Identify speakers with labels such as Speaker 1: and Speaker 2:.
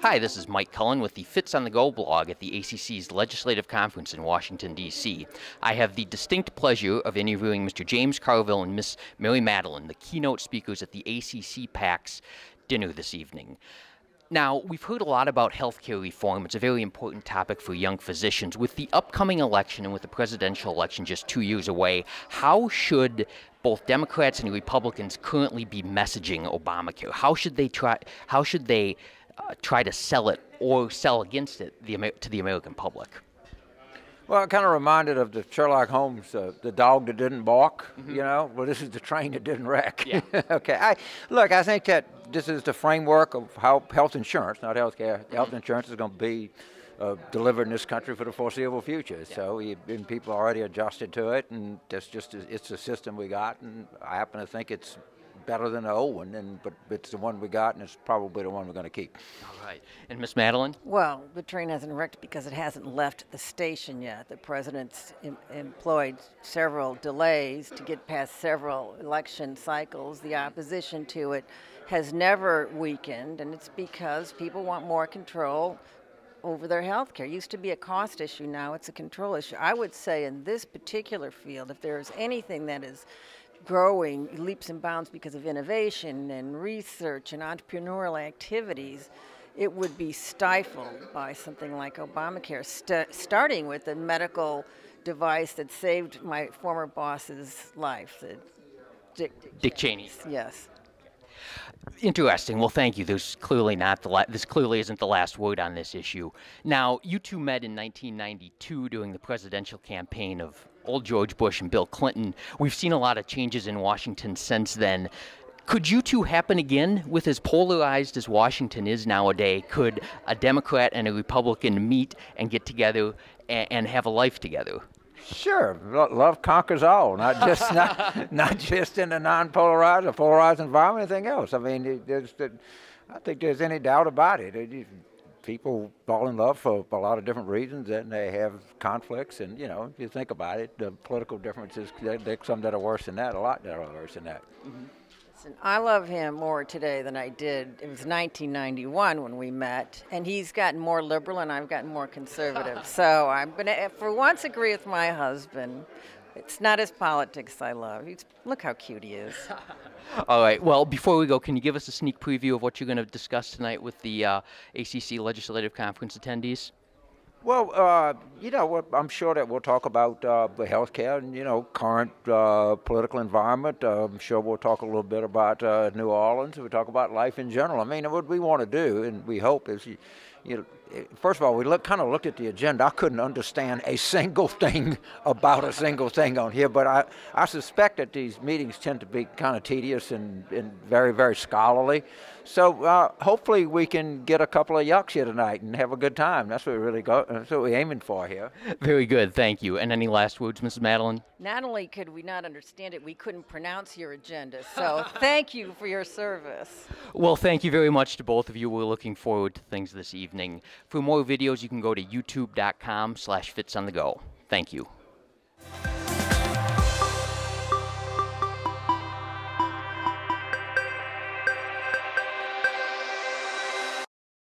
Speaker 1: Hi, this is Mike Cullen with the Fits on the Go blog at the ACC's Legislative Conference in Washington, D.C. I have the distinct pleasure of interviewing Mr. James Carville and Miss Mary Matalin, the keynote speakers at the ACC PAC's dinner this evening. Now, we've heard a lot about healthcare reform. It's a very important topic for young physicians. With the upcoming election and with the presidential election just 2 years away, how should both Democrats and Republicans currently be messaging Obamacare? How should they try to sell it or sell against it to the American public?
Speaker 2: Well, it kind of reminded of the Sherlock Holmes, the dog that didn't bark, you know? Well, this is the train that didn't wreck.
Speaker 1: Yeah.
Speaker 2: Okay. I think that this is the framework of how health insurance, not health care, health insurance is going to be delivered in this country for the foreseeable future. Yeah. So and people are already adjusted to it, and it's the system we got, and I happen to think it's better than the old one, but it's the one we got, and it's probably the one we're going to keep.
Speaker 1: All right. And Ms. Matalin?
Speaker 3: Well, the train hasn't wrecked because it hasn't left the station yet. The president's employed several delays to get past several election cycles. The opposition to it has never weakened, and it's because people want more control over their health care. It used to be a cost issue, now it's a control issue. I would say in this particular field, if there's anything that is growing leaps and bounds because of innovation and research and entrepreneurial activities, it would be stifled by something like Obamacare, starting with a medical device that saved my former boss's life,
Speaker 1: Dick Cheney.
Speaker 3: Yes.
Speaker 1: Interesting. Well, thank you. There's clearly not this clearly isn't the last word on this issue. Now, you two met in 1992 during the presidential campaign of old George Bush and Bill Clinton. We've seen a lot of changes in Washington since then. Could you two happen again? With as polarized as Washington is nowadays, could a Democrat and a Republican meet and get together and have a life together?
Speaker 2: Sure, love conquers all. Not just in a non-polarized or polarized environment, anything else. I mean, I think there's any doubt about it. People fall in love for a lot of different reasons, and they have conflicts. And if you think about it, the political differences, there's some that are worse than that, a lot that are worse than that.
Speaker 3: Mm-hmm. Listen, I love him more today than I did. It was 1991 when we met, and he's gotten more liberal and I've gotten more conservative. So I'm going to, for once, agree with my husband. It's not his politics I love. Look how cute he is.
Speaker 1: All right. Well, before we go, can you give us a sneak preview of what you're going to discuss tonight with the ACC Legislative Conference attendees?
Speaker 2: Well, I'm sure that we'll talk about the health care and, current political environment. I'm sure we'll talk a little bit about New Orleans. We'll talk about life in general. I mean, what we want to do, and we hope, is, first of all, we kind of looked at the agenda. I couldn't understand a single thing about a single thing on here, but I suspect that these meetings tend to be kind of tedious and very, very scholarly. So hopefully we can get a couple of yucks here tonight and have a good time. That's what that's what we're aiming for here.
Speaker 1: Very good, thank you. And any last words, Mrs. Matalin?
Speaker 3: Not only could we not understand it, we couldn't pronounce your agenda. So thank you for your service.
Speaker 1: Well, thank you very much to both of you. We're looking forward to things this evening. For more videos, you can go to youtube.com/fitsonthego. Thank you.